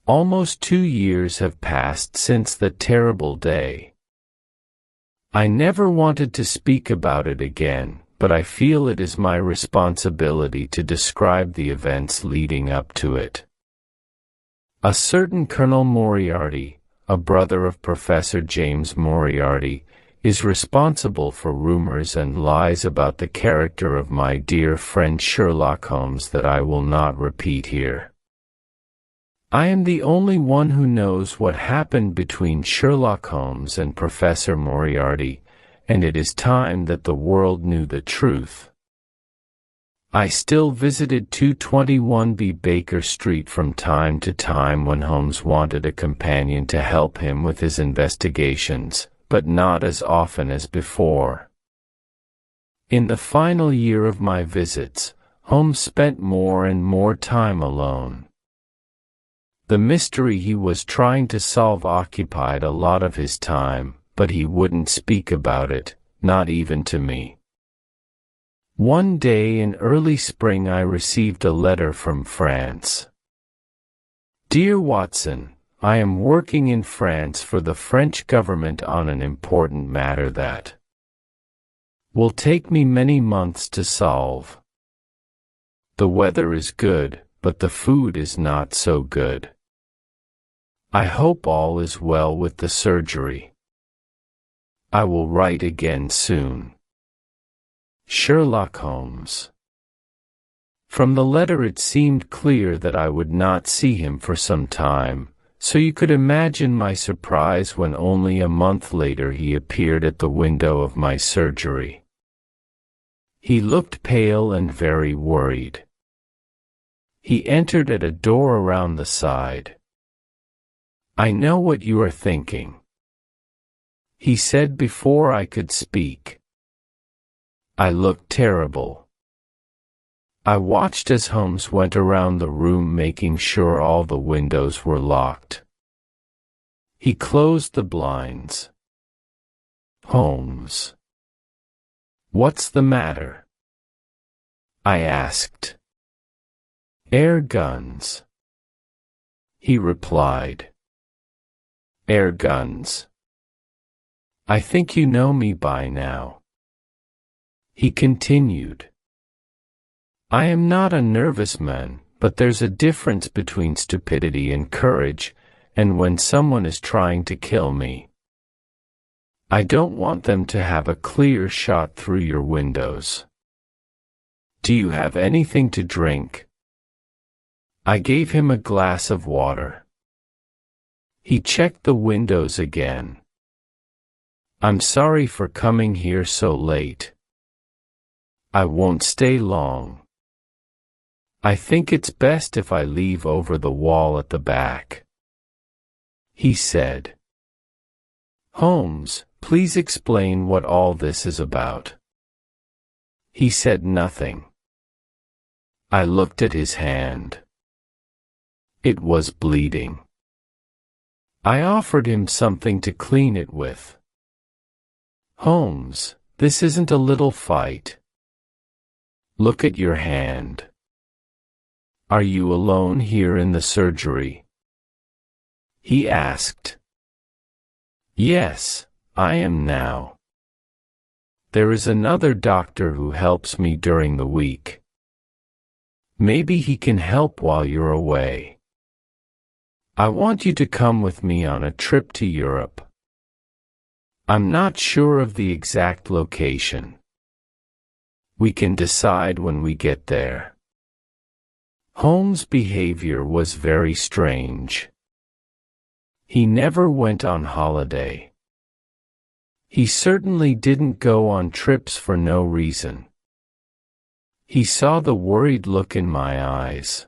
Almost 2 years have passed since the terrible day. I never wanted to speak about it again, but I feel it is my responsibility to describe the events leading up to it. A certain Colonel Moriarty, a brother of Professor James Moriarty, is responsible for rumors and lies about the character of my dear friend Sherlock Holmes that I will not repeat here. I am the only one who knows what happened between Sherlock Holmes and Professor Moriarty, and it is time that the world knew the truth. I still visited 221B Baker Street from time to time when Holmes wanted a companion to help him with his investigations, but not as often as before. In the final year of my visits, Holmes spent more and more time alone. The mystery he was trying to solve occupied a lot of his time, but he wouldn't speak about it, not even to me. One day in early spring I received a letter from France. Dear Watson, I am working in France for the French government on an important matter that will take me many months to solve. The weather is good, but the food is not so good. I hope all is well with the surgery. I will write again soon. Sherlock Holmes. From the letter it seemed clear that I would not see him for some time, so you could imagine my surprise when only a month later he appeared at the window of my surgery. He looked pale and very worried. He entered at a door around the side. I know what you are thinking, he said before I could speak. I looked terrible. I watched as Holmes went around the room making sure all the windows were locked. He closed the blinds. Holmes. What's the matter? I asked. Air guns. He replied. Air guns. I think you know me by now. He continued. I am not a nervous man, but there's a difference between stupidity and courage, and when someone is trying to kill me, I don't want them to have a clear shot through your windows. Do you have anything to drink? I gave him a glass of water. He checked the windows again. I'm sorry for coming here so late. I won't stay long. I think it's best if I leave over the wall at the back, he said. Holmes, please explain what all this is about. He said nothing. I looked at his hand. It was bleeding. I offered him something to clean it with. Holmes, this isn't a little fight. Look at your hand. Are you alone here in the surgery? He asked. Yes, I am now. There is another doctor who helps me during the week. Maybe he can help while you're away. I want you to come with me on a trip to Europe. I'm not sure of the exact location. We can decide when we get there. Holmes' behavior was very strange. He never went on holiday. He certainly didn't go on trips for no reason. He saw the worried look in my eyes.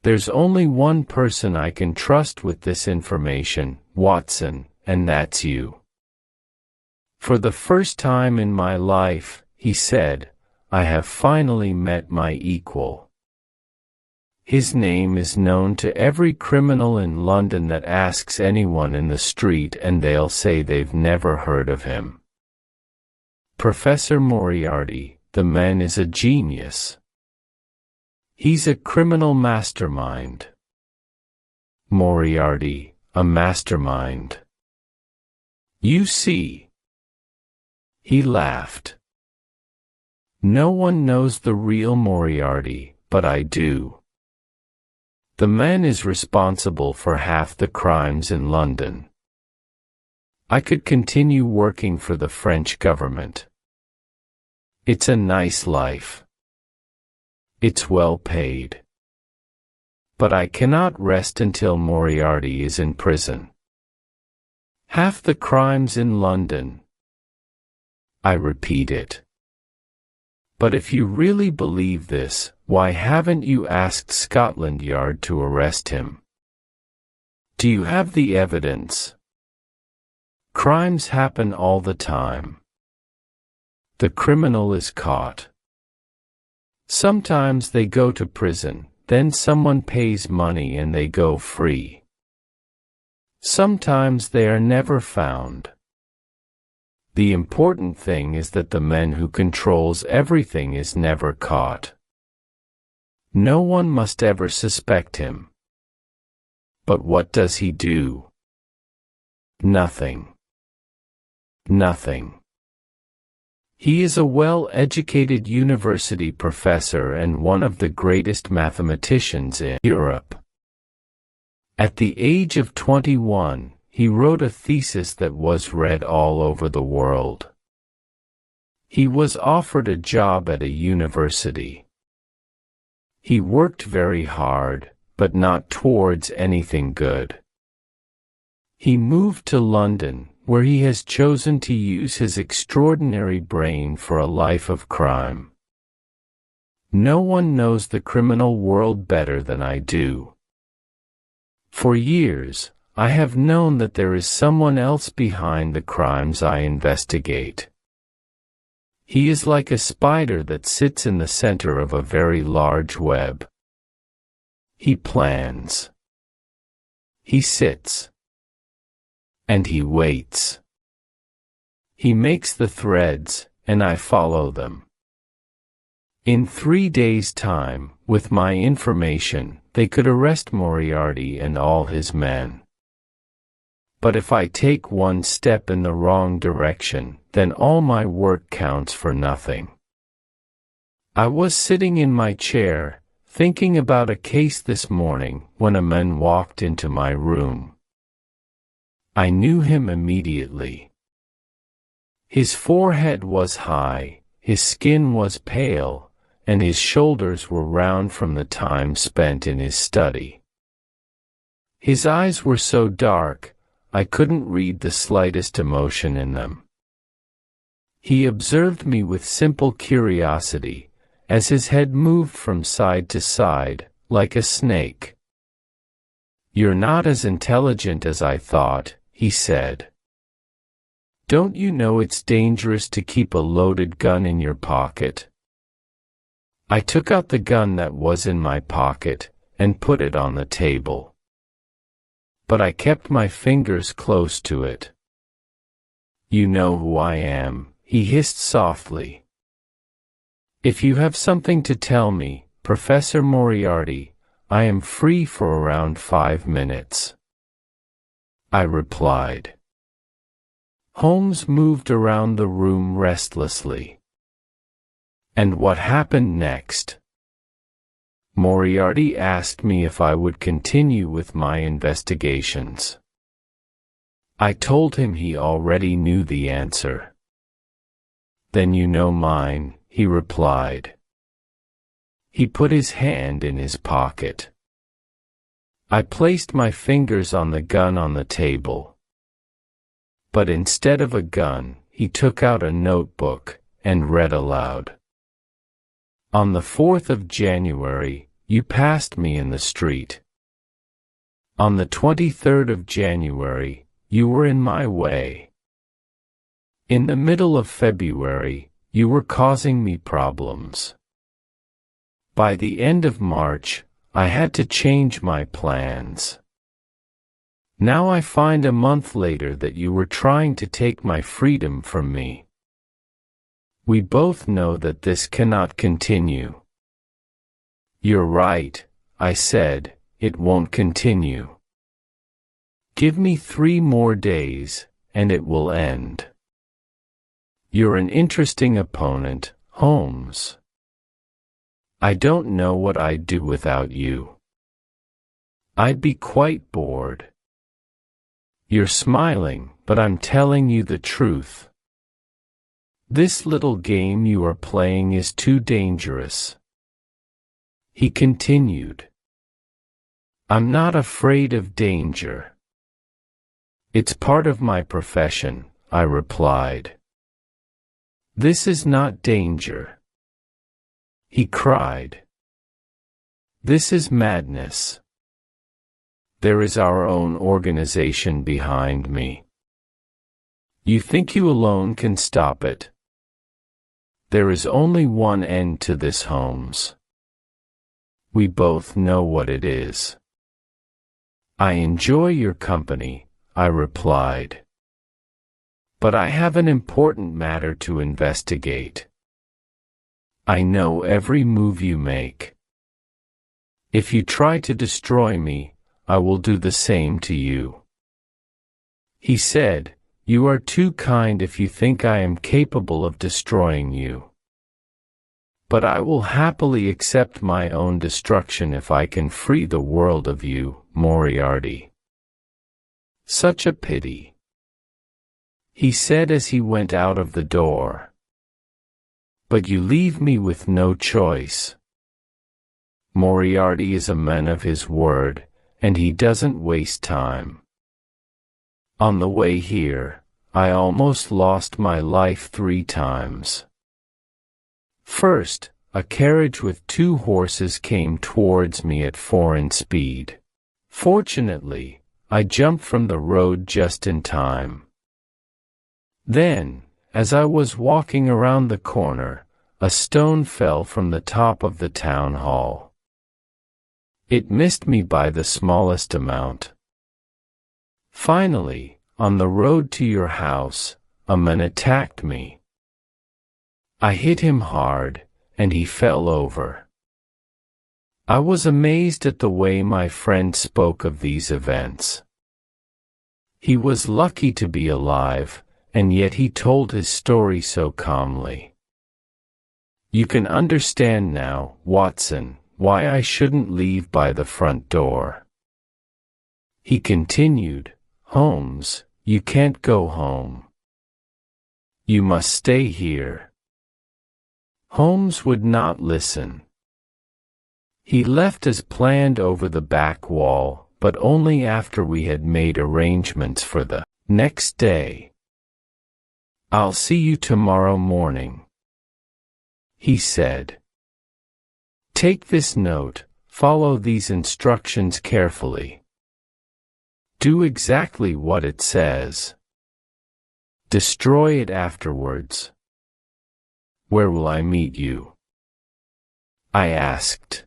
There's only one person I can trust with this information, Watson, and that's you. For the first time in my life, he said, I have finally met my equal. His name is known to every criminal in London that asks anyone in the street and they'll say they've never heard of him. Professor Moriarty, the man is a genius. He's a criminal mastermind. Moriarty, a mastermind. You see. He laughed. No one knows the real Moriarty, but I do. The man is responsible for half the crimes in London. I could continue working for the French government. It's a nice life. It's well paid. But I cannot rest until Moriarty is in prison. Half the crimes in London. I repeat it. But if you really believe this, why haven't you asked Scotland Yard to arrest him? Do you have the evidence? Crimes happen all the time. The criminal is caught. Sometimes they go to prison, then someone pays money and they go free. Sometimes they are never found. The important thing is that the man who controls everything is never caught. No one must ever suspect him. But what does he do? Nothing. Nothing. He is a well-educated university professor and one of the greatest mathematicians in Europe. At the age of 21, he wrote a thesis that was read all over the world. He was offered a job at a university. He worked very hard, but not towards anything good. He moved to London, where he has chosen to use his extraordinary brain for a life of crime. No one knows the criminal world better than I do. For years, I have known that there is someone else behind the crimes I investigate. He is like a spider that sits in the center of a very large web. He plans. He sits. And he waits. He makes the threads, and I follow them. In 3 days' time, with my information, they could arrest Moriarty and all his men. But if I take one step in the wrong direction, then all my work counts for nothing. I was sitting in my chair, thinking about a case this morning, when a man walked into my room. I knew him immediately. His forehead was high, his skin was pale, and his shoulders were round from the time spent in his study. His eyes were so dark, I couldn't read the slightest emotion in them. He observed me with simple curiosity, as his head moved from side to side, like a snake. "You're not as intelligent as I thought," he said. "Don't you know it's dangerous to keep a loaded gun in your pocket?" I took out the gun that was in my pocket, and put it on the table. But I kept my fingers close to it. "You know who I am," he hissed softly. "If you have something to tell me, Professor Moriarty, I am free for around 5 minutes." I replied. Holmes moved around the room restlessly. And what happened next? Moriarty asked me if I would continue with my investigations. I told him he already knew the answer. "Then you know mine," he replied. He put his hand in his pocket. I placed my fingers on the gun on the table. But instead of a gun, he took out a notebook and read aloud. "On the 4th of January, you passed me in the street. On the 23rd of January, you were in my way. In the middle of February, you were causing me problems. By the end of March, I had to change my plans. Now I find a month later that you were trying to take my freedom from me. We both know that this cannot continue." "You're right," I said, "it won't continue. Give me 3 more days, and it will end. You're an interesting opponent, Holmes. I don't know what I'd do without you. I'd be quite bored. You're smiling, but I'm telling you the truth. This little game you are playing is too dangerous. He continued. I'm not afraid of danger. It's part of my profession, I replied. This is not danger. He cried. This is madness. There is our own organization behind me. You think you alone can stop it? There is only one end to this, Holmes. We both know what it is. I enjoy your company, I replied. But I have an important matter to investigate. I know every move you make. If you try to destroy me, I will do the same to you. He said, You are too kind if you think I am capable of destroying you. But I will happily accept my own destruction if I can free the world of you, Moriarty. Such a pity, he said as he went out of the door. But you leave me with no choice. Moriarty is a man of his word, and he doesn't waste time. On the way here, I almost lost my life 3 times. First, a carriage with 2 horses came towards me at foreign speed. Fortunately, I jumped from the road just in time. Then, as I was walking around the corner, a stone fell from the top of the town hall. It missed me by the smallest amount. Finally, on the road to your house, a man attacked me. I hit him hard, and he fell over. I was amazed at the way my friend spoke of these events. He was lucky to be alive, and yet he told his story so calmly. You can understand now, Watson, why I shouldn't leave by the front door. He continued, Holmes, you can't go home. You must stay here. Holmes would not listen. He left as planned over the back wall, but only after we had made arrangements for the next day. I'll see you tomorrow morning, he said. Take this note, follow these instructions carefully. Do exactly what it says. Destroy it afterwards. Where will I meet you? I asked.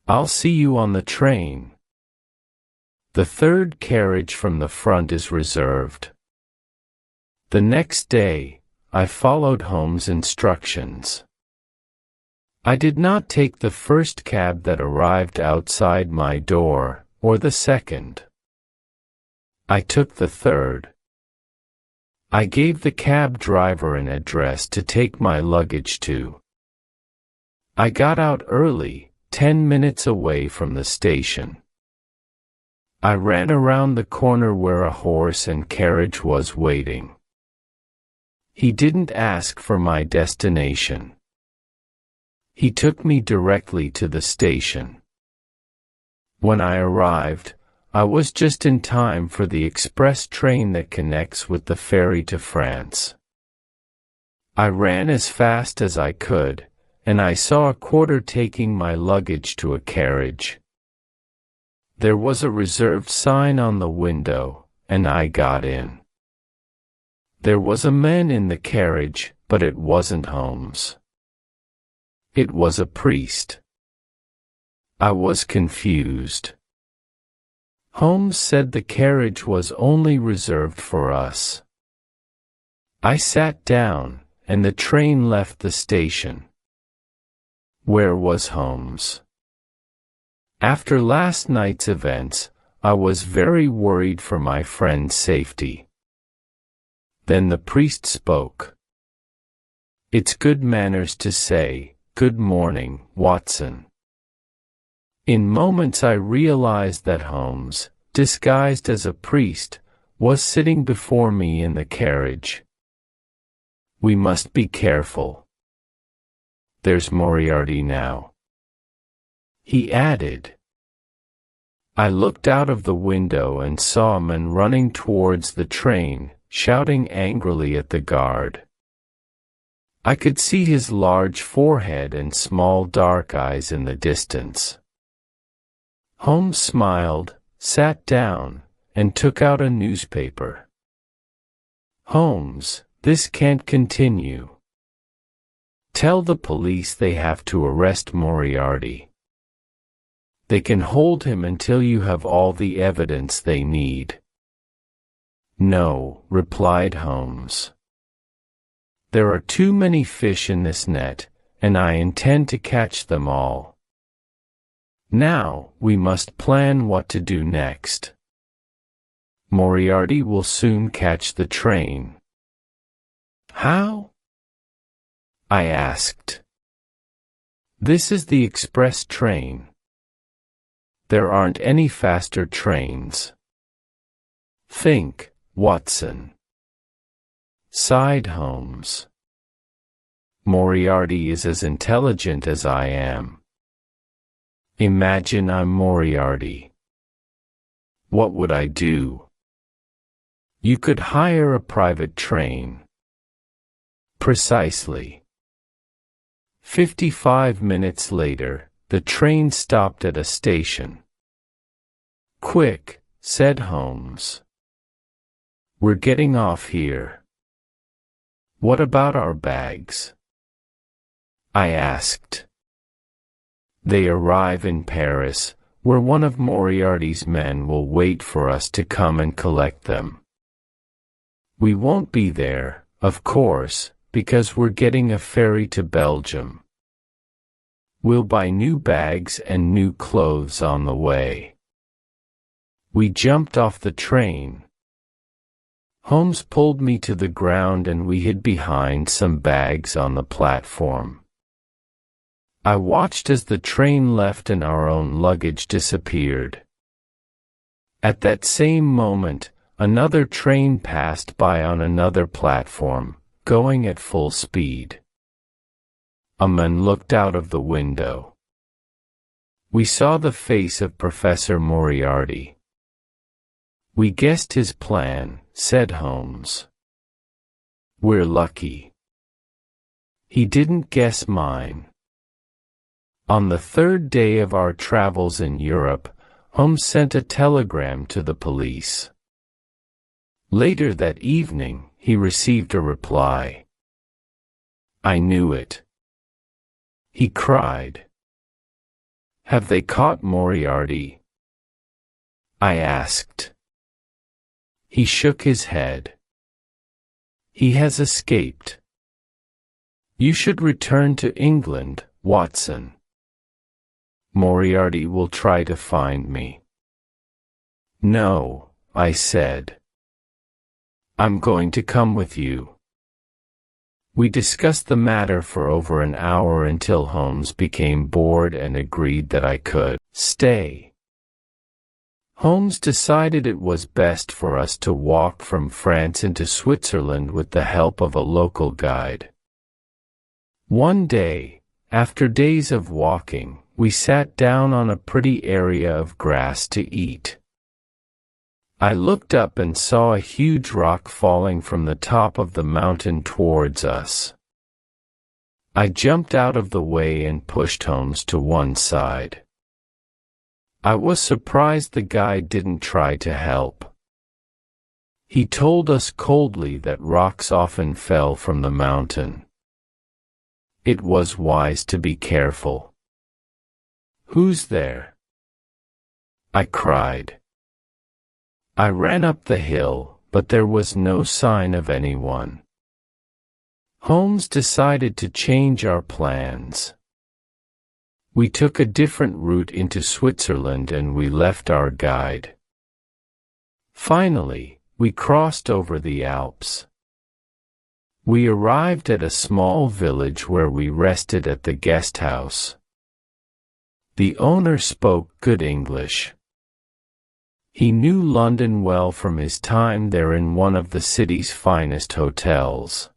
I'll see you on the train. The 3rd carriage from the front is reserved. The next day, I followed Holmes' instructions. I did not take the first cab that arrived outside my door, or the second. I took the 3rd. I gave the cab driver an address to take my luggage to. I got out early, 10 minutes away from the station. I ran around the corner where a horse and carriage was waiting. He didn't ask for my destination. He took me directly to the station. When I arrived, I was just in time for the express train that connects with the ferry to France. I ran as fast as I could, and I saw a porter taking my luggage to a carriage. There was a reserved sign on the window, and I got in. There was a man in the carriage, but it wasn't Holmes. It was a priest. I was confused. Holmes said the carriage was only reserved for us. I sat down, and the train left the station. Where was Holmes? After last night's events, I was very worried for my friend's safety. Then the priest spoke. It's good manners to say, "Good morning, Watson." In moments I realized that Holmes, disguised as a priest, was sitting before me in the carriage. We must be careful. There's Moriarty now, he added. I looked out of the window and saw a man running towards the train, shouting angrily at the guard. I could see his large forehead and small dark eyes in the distance. Holmes smiled, sat down, and took out a newspaper. "Holmes, this can't continue. Tell the police they have to arrest Moriarty. They can hold him until you have all the evidence they need." "No," replied Holmes. "There are too many fish in this net, and I intend to catch them all. Now, we must plan what to do next. Moriarty will soon catch the train." "How?" I asked. "This is the express train. There aren't any faster trains. Think, Watson," sighed Holmes. "Moriarty is as intelligent as I am. Imagine I'm Moriarty. What would I do? You could hire a private train." "Precisely." 55 minutes later, the train stopped at a station. "Quick," said Holmes. "We're getting off here." "What about our bags?" I asked. "They arrive in Paris, where one of Moriarty's men will wait for us to come and collect them. We won't be there, of course, because we're getting a ferry to Belgium. We'll buy new bags and new clothes on the way." We jumped off the train. Holmes pulled me to the ground and we hid behind some bags on the platform. I watched as the train left and our own luggage disappeared. At that same moment, another train passed by on another platform, going at full speed. A man looked out of the window. We saw the face of Professor Moriarty. "We guessed his plan," said Holmes. "We're lucky. He didn't guess mine." On the third day of our travels in Europe, Holmes sent a telegram to the police. Later that evening, he received a reply. "I knew it," he cried. "Have they caught Moriarty?" I asked. He shook his head. "He has escaped. You should return to England, Watson. Moriarty will try to find me." "No," I said. "I'm going to come with you." We discussed the matter for over an hour until Holmes became bored and agreed that I could stay. Holmes decided it was best for us to walk from France into Switzerland with the help of a local guide. One day, after days of walking, we sat down on a pretty area of grass to eat. I looked up and saw a huge rock falling from the top of the mountain towards us. I jumped out of the way and pushed Holmes to one side. I was surprised the guide didn't try to help. He told us coldly that rocks often fell from the mountain. It was wise to be careful. "Who's there?" I cried. I ran up the hill, but there was no sign of anyone. Holmes decided to change our plans. We took a different route into Switzerland and we left our guide. Finally, we crossed over the Alps. We arrived at a small village where we rested at the guest house. The owner spoke good English. He knew London well from his time there in one of the city's finest hotels.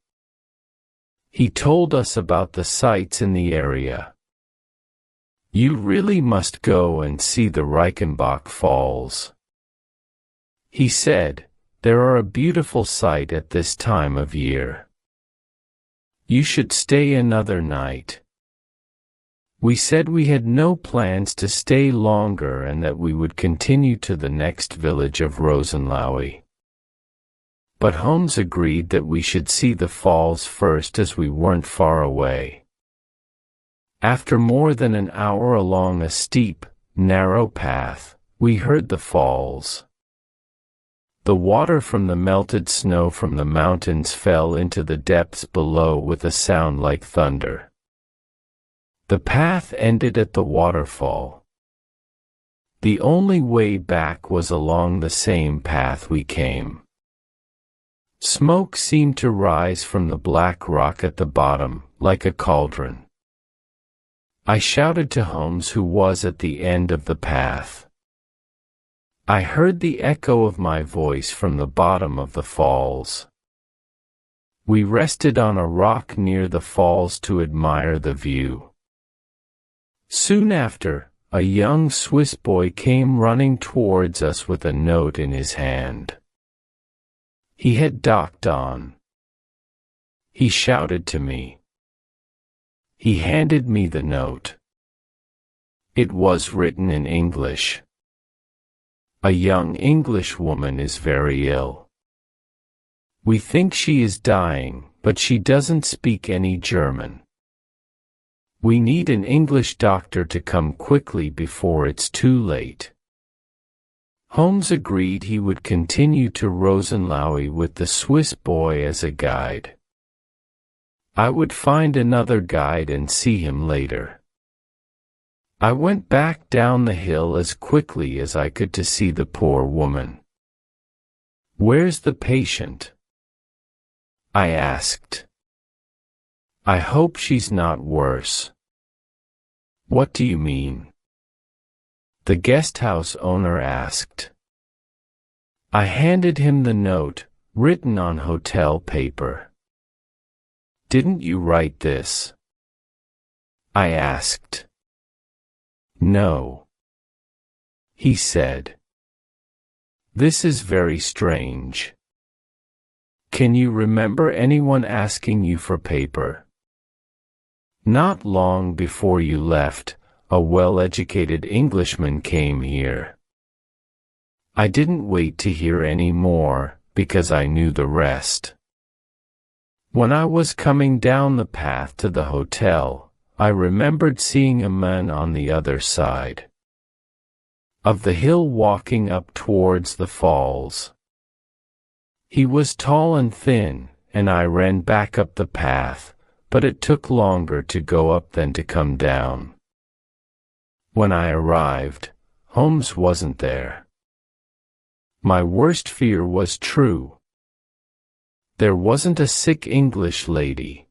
He told us about the sights in the area. "You really must go and see the Reichenbach Falls," he said. "They are a beautiful sight at this time of year. You should stay another night." We said we had no plans to stay longer and that we would continue to the next village of Rosenlaui. But Holmes agreed that we should see the falls first as we weren't far away. After more than an hour along a steep, narrow path, we heard the falls. The water from the melted snow from the mountains fell into the depths below with a sound like thunder. The path ended at the waterfall. The only way back was along the same path we came. Smoke seemed to rise from the black rock at the bottom, like a cauldron. I shouted to Holmes, who was at the end of the path. I heard the echo of my voice from the bottom of the falls. We rested on a rock near the falls to admire the view. Soon after, a young Swiss boy came running towards us with a note in his hand. He had docked on. He shouted to me. He handed me the note. It was written in English. "A young English woman is very ill. We think she is dying, but she doesn't speak any German. We need an English doctor to come quickly before it's too late." Holmes agreed he would continue to Rosenlaui with the Swiss boy as a guide. I would find another guide and see him later. I went back down the hill as quickly as I could to see the poor woman. "Where's the patient?" I asked. "I hope she's not worse." "What do you mean?" the guest house owner asked. I handed him the note, written on hotel paper. "Didn't you write this?" I asked. "No," he said. "This is very strange. Can you remember anyone asking you for paper?" "Not long before you left, a well-educated Englishman came here. I didn't wait to hear any more, because I knew the rest. When I was coming down the path to the hotel, I remembered seeing a man on the other side of the hill walking up towards the falls. He was tall and thin, and I ran back up the path, but it took longer to go up than to come down. When I arrived, Holmes wasn't there. My worst fear was true. There wasn't a sick English lady.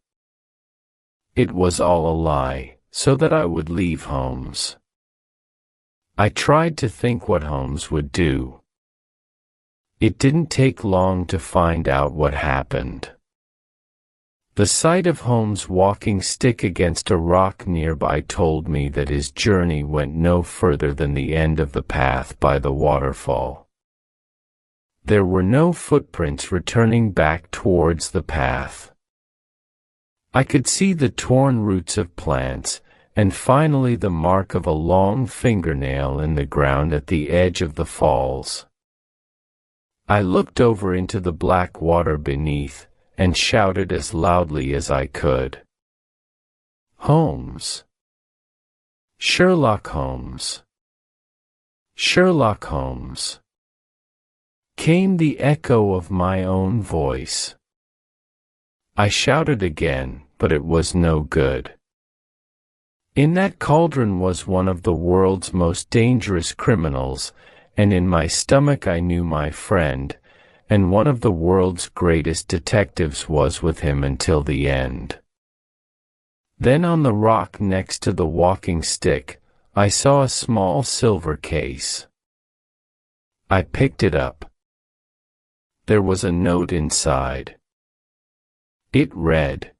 It was all a lie, so that I would leave Holmes. I tried to think what Holmes would do. It didn't take long to find out what happened. The sight of Holmes' walking stick against a rock nearby told me that his journey went no further than the end of the path by the waterfall. There were no footprints returning back towards the path. I could see the torn roots of plants, and finally the mark of a long fingernail in the ground at the edge of the falls. I looked over into the black water beneath, and shouted as loudly as I could. "Holmes! Sherlock Holmes! Sherlock Holmes!" Came the echo of my own voice. I shouted again, but it was no good. In that cauldron was one of the world's most dangerous criminals, and in my stomach I knew my friend, and one of the world's greatest detectives was with him until the end. Then on the rock next to the walking stick, I saw a small silver case. I picked it up. There was a note inside. It read,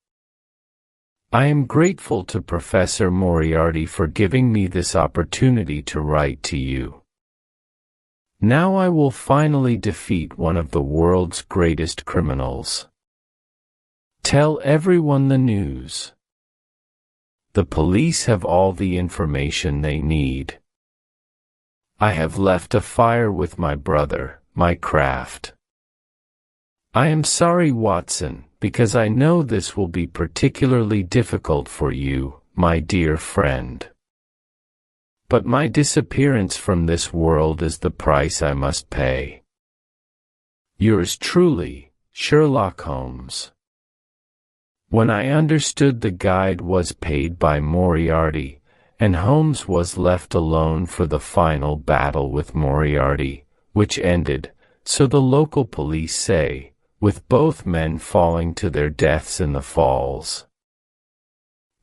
"I am grateful to Professor Moriarty for giving me this opportunity to write to you. Now I will finally defeat one of the world's greatest criminals. Tell everyone the news. The police have all the information they need. I have left a fire with my brother, my craft. I am sorry, Watson, because I know this will be particularly difficult for you, my dear friend. But my disappearance from this world is the price I must pay. Yours truly, Sherlock Holmes." When I understood the guide was paid by Moriarty, and Holmes was left alone for the final battle with Moriarty, which ended, so the local police say, with both men falling to their deaths in the falls.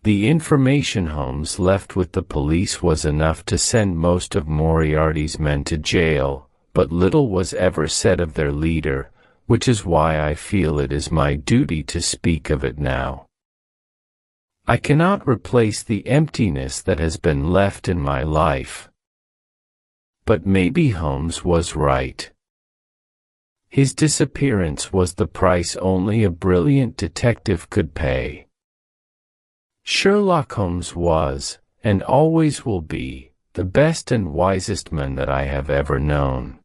The information Holmes left with the police was enough to send most of Moriarty's men to jail, but little was ever said of their leader, which is why I feel it is my duty to speak of it now. I cannot replace the emptiness that has been left in my life. But maybe Holmes was right. His disappearance was the price only a brilliant detective could pay. Sherlock Holmes was, and always will be, the best and wisest man that I have ever known.